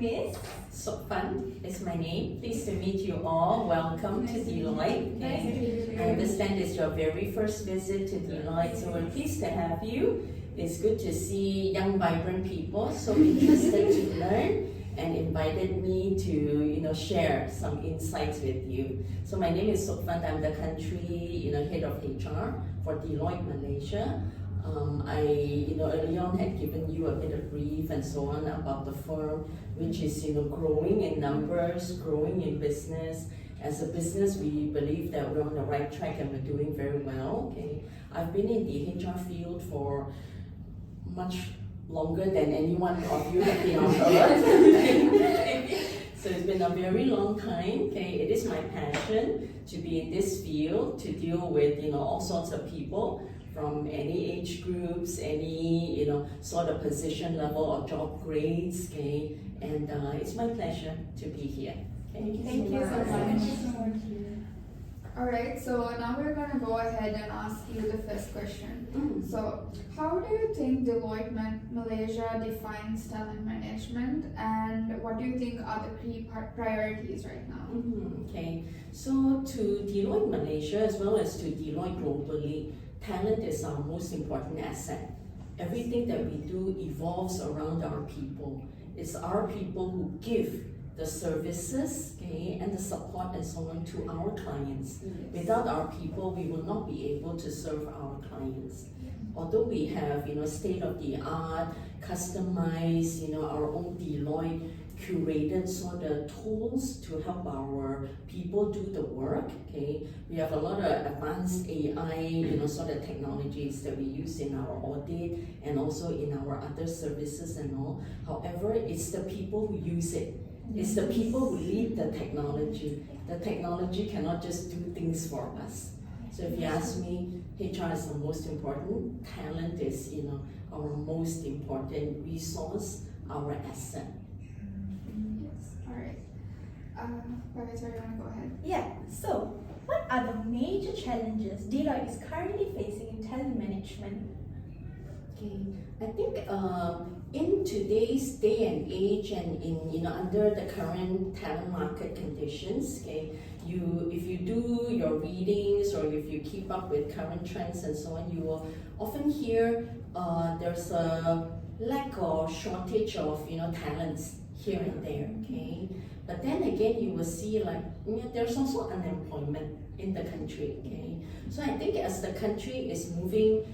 Miss? Sokfan is my name. Pleased to meet you all. Welcome to Deloitte. Nice to meet you. I understand it's your very first visit to Deloitte, so we're pleased to have you. It's good to see young, vibrant people so interested to learn and invited me to share some insights with you. So my name is Sokfan. I'm the country head of HR for Deloitte Malaysia. I early on had given you a bit of brief and so on about the firm, which is growing in numbers, growing in business. As a business, we believe that we're on the right track and we're doing very well. Okay, I've been in the HR field for much longer than any one of you have been on earth. So it's been a very long time. Okay, it is my passion to be in this field, to deal with all sorts of people from any age groups, any sort of position level or job grades. Okay, and it's my pleasure to be here. Okay. Thank you so much. Alright, so now we're gonna go ahead and ask you the first question. So, how do you think Deloitte Malaysia defines talent management, and what do you think are the key priorities right now? Okay, so to Deloitte Malaysia as well as to Deloitte globally, talent is our most important asset. Everything that we do evolves around our people. It's our people who give the services, okay, and the support and so on to our clients. Without our people, we will not be able to serve our clients. Although we have state-of-the-art, customized, our own Deloitte curated sort of tools to help our people do the work. Okay, we have a lot of advanced AI, sort of technologies that we use in our audit and also in our other services and all. However, it's the people who use it. It's the people who lead the technology. The technology cannot just do things for us. So if you ask me, HR is the most important. Talent is, our most important resource, our asset. Yes. Alright. Pavitra, you wanna go ahead? Yeah, so what are the major challenges Deloitte is currently facing in talent management? Okay, I think in today's day and age and in under the current talent market conditions, okay, if you do your readings or if you keep up with current trends and so on, you will often hear there's a lack or shortage of talents here and there. Okay, but then again you will see there's also unemployment in the country. Okay, so I think as the country is moving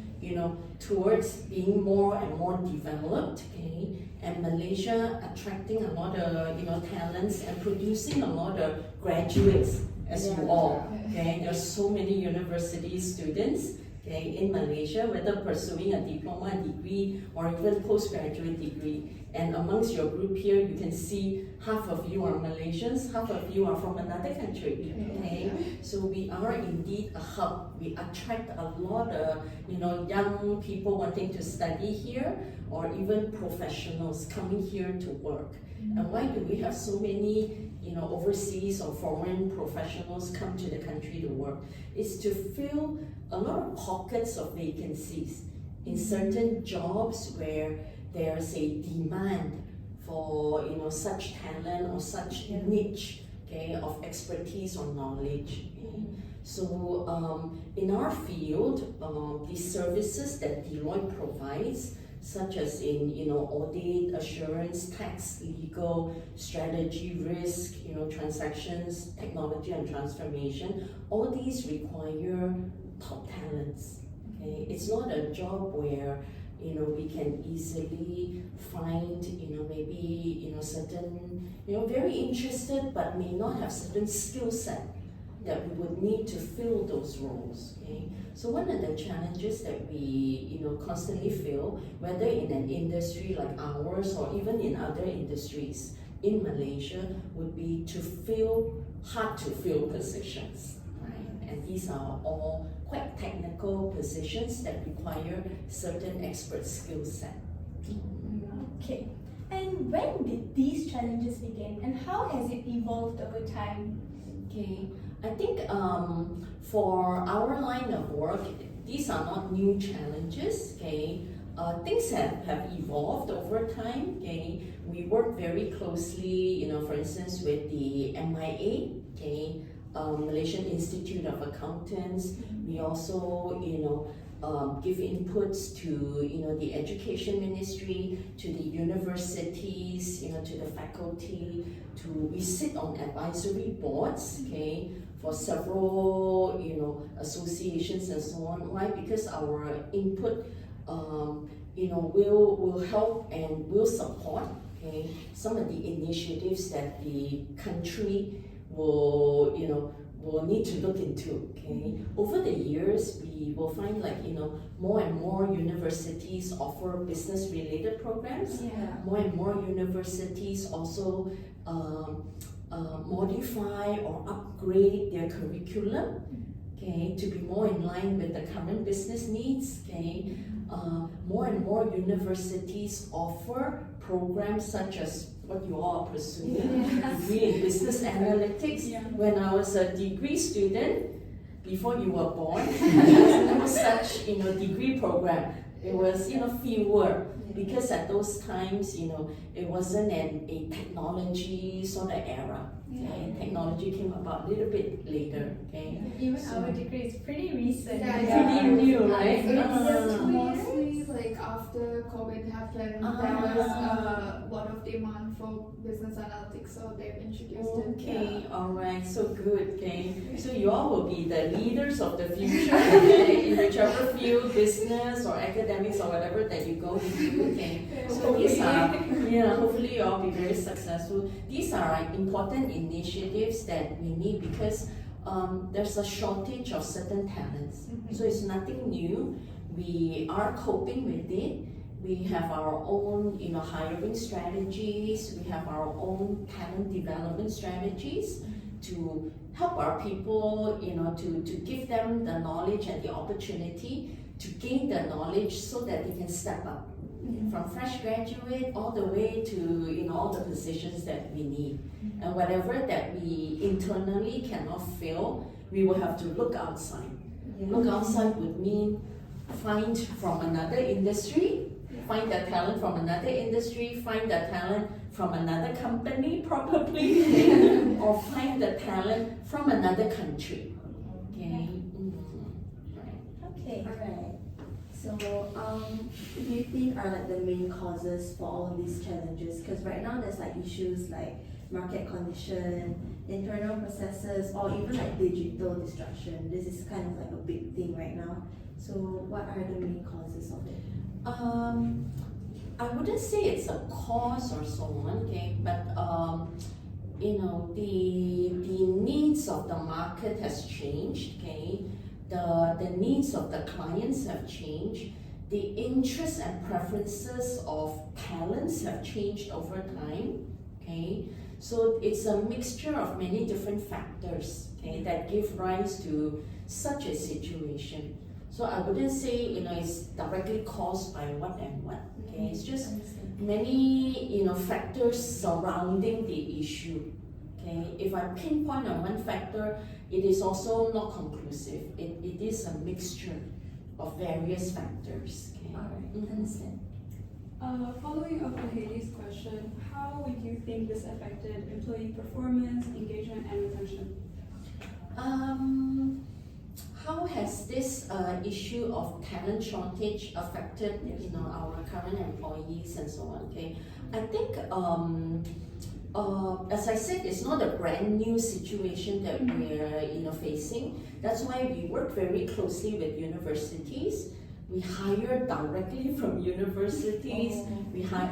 towards being more and more developed, okay, and Malaysia attracting a lot of talents and producing a lot of graduates as you all. Okay, there's so many university students, okay, in Malaysia, whether pursuing a diploma degree or even postgraduate degree. And amongst your group here, you can see half of you are Malaysians, half of you are from another country. Okay, so we are indeed a hub. We attract a lot of young people wanting to study here, or even professionals coming here to work. And why do we have so many overseas or foreign professionals come to the country to work? It's to fill a lot of pockets of vacancies in certain jobs where there's a demand for such talent or such niche, okay, of expertise or knowledge. Okay? So in our field, the services that Deloitte provides, such as in audit, assurance, tax, legal, strategy, risk, transactions, technology and transformation, all these require top talents. Okay, it's not a job where we can easily find maybe certain very interested but may not have certain skill set that we would need to fill those roles. Okay, so one of the challenges that we constantly feel, whether in an industry like ours or even in other industries in Malaysia, would be to fill hard to fill positions. And these are all quite technical positions that require certain expert skill set. Okay, and when did these challenges begin and how has it evolved over time? Okay, I think for our line of work, these are not new challenges. Okay, things have evolved over time. Okay, we work very closely, for instance, with the MIA, okay, Malaysian Institute of Accountants. We also, give inputs to, the education ministry, to the universities, to the faculty. We sit on advisory boards, okay, for several, associations and so on. Why? Because our input, will help and will support, okay, some of the initiatives that the country will need to look into. Okay, over the years, we will find more and more universities offer business-related programs. Yeah. More and more universities also modify or upgrade their curriculum, okay, to be more in line with the current business needs. Okay, more and more universities offer programs such as what you all are pursuing, degree in business analytics. Yeah. When I was a degree student, before you were born, there was no such degree program. It was fewer, because at those times it wasn't a technology sort of era. Okay? Technology came about a little bit later. Okay, Even our degree is pretty recent. Pretty new, right? It's mostly like after COVID happened, there was a lot of demand for business analytics, so they've introduced it. Okay, all right, so good. Okay, so you all will be the leaders of the future, okay, in whichever field, business or academics or whatever that you go into. Okay, so these are, hopefully you all be very successful. These are important initiatives that we need because there's a shortage of certain talents. So it's nothing new. We are coping with it. We have our own, hiring strategies. We have our own talent development strategies to help our people, to give them the knowledge and the opportunity to gain the knowledge so that they can step up from fresh graduate all the way to, all the positions that we need. And whatever that we internally cannot fill, we will have to look outside. Look outside would mean find from another industry, find the talent from another industry, find the talent from another company probably, or find the talent from another country. Okay. Right. Okay. Alright. So, what do you think are like the main causes for all of these challenges? Because right now there's like issues like market condition, internal processes, or even like digital disruption. This is kind of like a big thing right now. So, what are the main causes of it? I wouldn't say it's a cause or so on, okay, but the needs of the market has changed, okay. The needs of the clients have changed. The interests and preferences of talents have changed over time, okay. So it's a mixture of many different factors, okay, that give rise to such a situation. So I wouldn't say it's directly caused by what and what. Okay, it's just many factors surrounding the issue. Okay, if I pinpoint on one factor, it is also not conclusive. It is a mixture of various factors. Okay. Alright, understand. Following up on Haley's question, how would you think this affected employee performance, engagement, and retention? How has this issue of talent shortage affected our current employees and so on? Okay, I think as I said, it's not a brand new situation that we're facing. That's why we work very closely with universities. We hire directly from universities. We have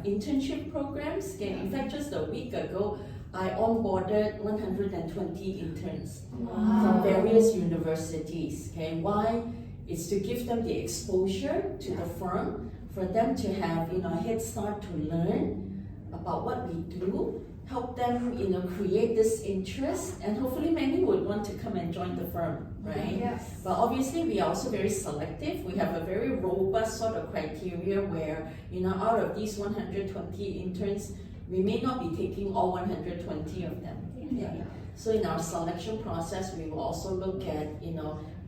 internship programs. Okay, in fact, just a week ago, I onboarded 120 interns from various universities. Okay, why? It's to give them the exposure to the firm, for them to have a head start to learn about what we do, help them create this interest, and hopefully many would want to come and join the firm, right? Yes. But obviously we are also very selective. We have a very robust sort of criteria where out of these 120 interns, we may not be taking all 120 of them. Okay? So in our selection process, we will also look at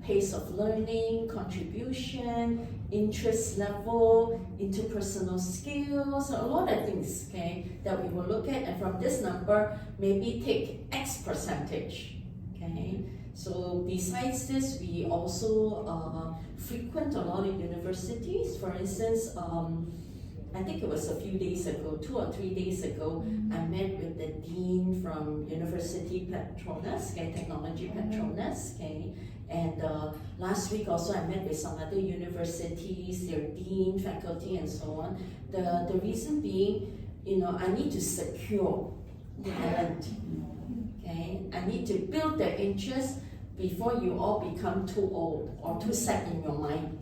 pace of learning, contribution, interest level, interpersonal skills, a lot of things, okay, that we will look at, and from this number, maybe take X percentage, okay. So besides this, we also frequent a lot of universities. For instance, I think it was a few days ago, 2 or 3 days ago, I met with the dean from University Petronas, okay, Technology Petronas, okay, and last week also I met with some other universities, their dean, faculty, and so on. The reason being, you know, I need to secure talent, okay, I need to build the interest before you all become too old or too set in your mind.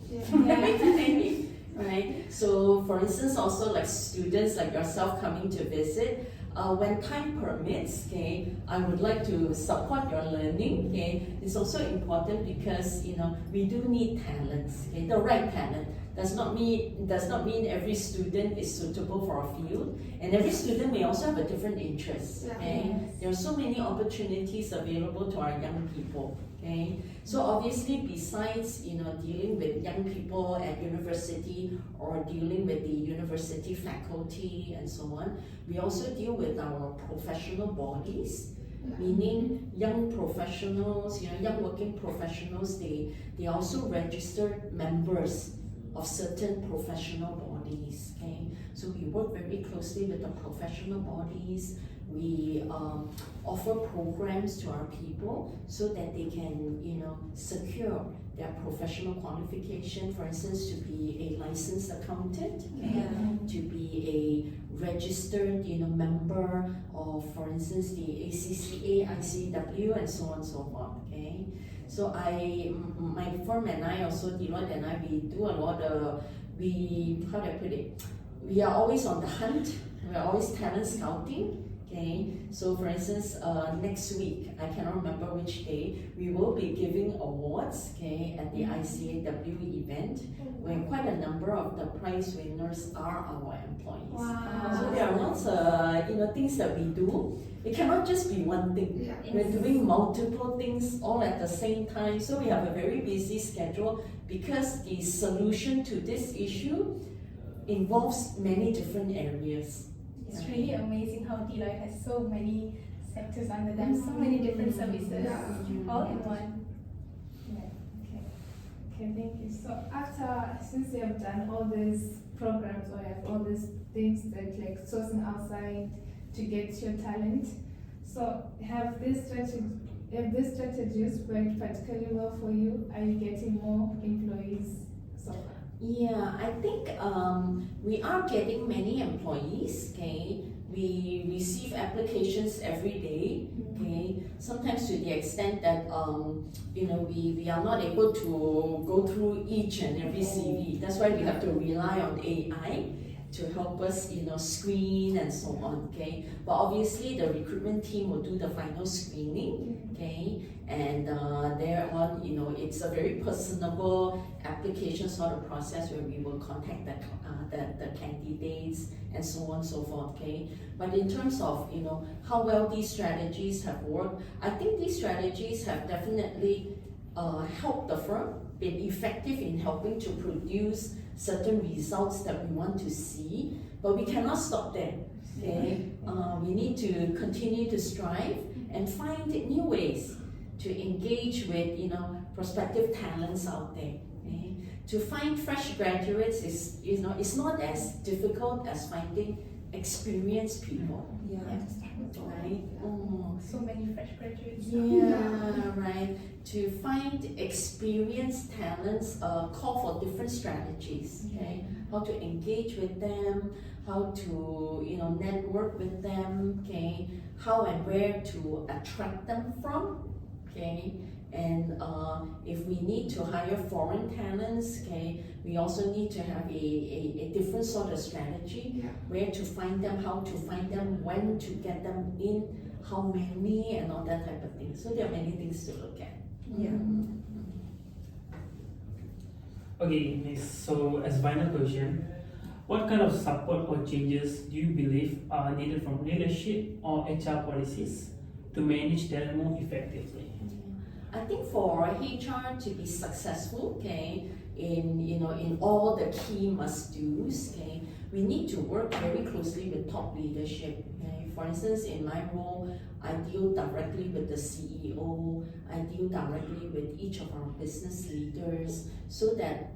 Right? So for instance, also like students like yourself coming to visit, when time permits, okay, I would like to support your learning, okay. It's also important because, you know, we do need talents, okay, the right talent. Does not mean every student is suitable for a field, and every student may also have a different interest, okay. There are so many opportunities available to our young people, okay. So obviously, besides, you know, dealing with young people at university or dealing with the university faculty and so on, we also deal with our professional bodies. Meaning young professionals, you know, young working professionals, they also registered members of certain professional bodies, okay? So we work very closely with the professional bodies. We offer programs to our people so that they can, you know, secure their professional qualification, for instance, to be a licensed accountant, okay? To be a registered, you know, member of, for instance, the ACCA, ICW, and so on and so forth, okay? So my firm and I also, Deloitte and I, we do a lot of, how do I put it? We are always on the hunt. We are always talent scouting. Okay, so for instance, next week, I cannot remember which day, we will be giving awards, okay, at the ICAW event, where quite a number of the prize winners are our employees. Wow. So there are lots of, you know, things that we do. It cannot just be one thing. We're doing multiple things all at the same time, so we have a very busy schedule because the solution to this issue involves many different areas. It's really amazing how Deloitte has so many sectors under them, so many different services, all in one. Okay, thank you. So since you have done all these programs or you have all these things that like sourcing outside to get your talent, so have these strategies worked particularly well for you? Are you getting more employees so far? Yeah, I think we are getting many employees, okay. We receive applications every day, okay. Sometimes to the extent that, you know, we are not able to go through each and every CV. That's why we have to rely on AI to help us, you know, screen and so on, okay. But obviously the recruitment team will do the final screening, okay. And thereon, you know, it's a very personable application sort of process where we will contact the candidates and so on and so forth, okay. But in terms of, you know, how well these strategies have worked, I think these strategies have definitely helped the firm, been effective in helping to produce certain results that we want to see, but we cannot stop there, okay. We need to continue to strive and find new ways to engage with, you know, prospective talents out there. Okay? To find fresh graduates is, you know, it's not as difficult as finding experienced people. Yeah. Right? Oh. So many fresh graduates. Yeah, right. To find experienced talents, call for different strategies. Okay, how to engage with them, how to, you know, network with them. Okay, how and where to attract them from. Okay, and if we need to hire foreign talents, okay, we also need to have a different sort of strategy, where to find them, how to find them, when to get them in, how many, and all that type of thing. So there are many things to look at. Yeah. Okay, Miss. So as final question, what kind of support or changes do you believe are needed from leadership or HR policies to manage talent more effectively? I think for HR to be successful, okay, in all the key must-dos, okay, we need to work very closely with top leadership. Okay? For instance, in my role, I deal directly with the CEO, I deal directly with each of our business leaders, so that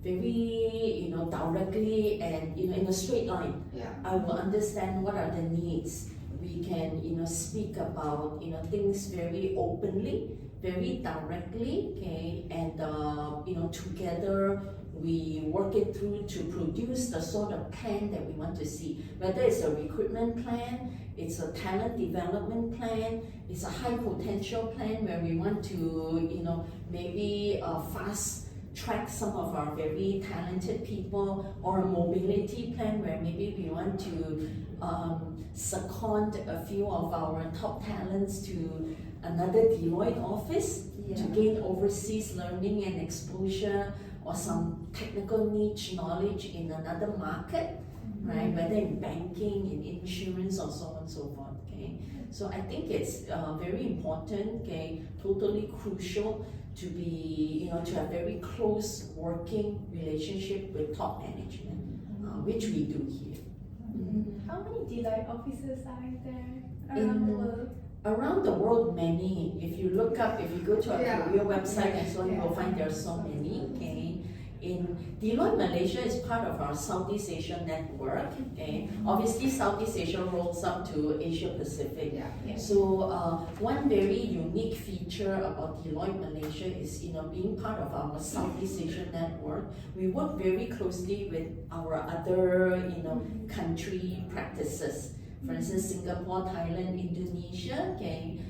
very directly and in a straight line, Yeah. I will understand what are the needs. We can speak about things very openly, very directly, okay, and together we work it through to produce the sort of plan that we want to see. Whether it's a recruitment plan, it's a talent development plan, it's a high potential plan where we want to maybe fast track some of our very talented people, or a mobility plan where maybe we want to second a few of our top talents to another Deloitte office to gain overseas learning and exposure, or some technical niche knowledge in another market, right? Whether in banking, in insurance, or so on and so forth. Okay, so I think it's very important. Okay, totally crucial to be to have very close working relationship with top management, which we do here. How many Deloitte offices are there around the world? Around the world, many. If you look up, if you go to our career website and so on, you will Yeah. find there are so many. Okay. In Deloitte Malaysia is part of our Southeast Asia network. Okay. Obviously, Southeast Asia rolls up to Asia Pacific. Yeah. So one very unique feature about Deloitte Malaysia is being part of our Southeast Asia network. We work very closely with our other country practices. For instance, Singapore, Thailand, Indonesia, okay,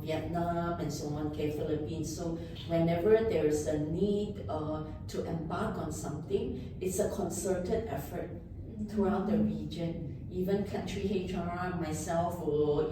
Vietnam, and so on, okay, Philippines. So whenever there is a need to embark on something, it's a concerted effort throughout the region. Even country HR, myself will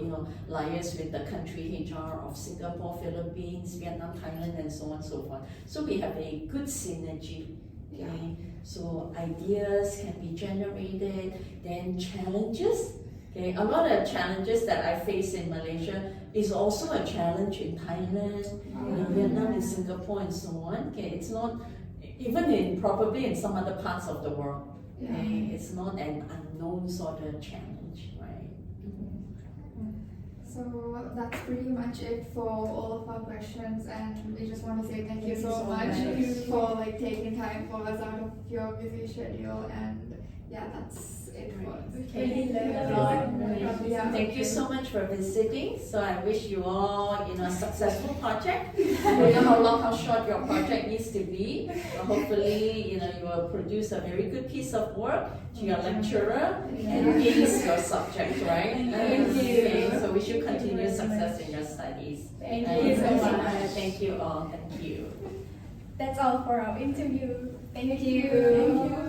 liaise with the country HR of Singapore, Philippines, Vietnam, Thailand, and so on and so forth. So we have a good synergy. Okay, so ideas can be generated, then challenges. Okay, a lot of challenges that I face in Malaysia is also a challenge in Thailand, in Vietnam, in Singapore, and so on. Okay, it's not even probably in some other parts of the world. Okay, it's not an unknown sort of challenge, right? So that's pretty much it for all of our questions, and we just want to say thank you so much for taking time for us out of your busy schedule. And that's it for us. Really learned a lot. Yeah. Thank you so much for visiting. So I wish you all a successful project. I don't know how long, how short your project needs to be. But hopefully, you will produce a very good piece of work to your lecturer and ace your subject, right? Thank you. Okay, so wish you continued success in your studies. Thank you so much. Thank you all. Thank you. That's all for our interview. Thank you. Thank you.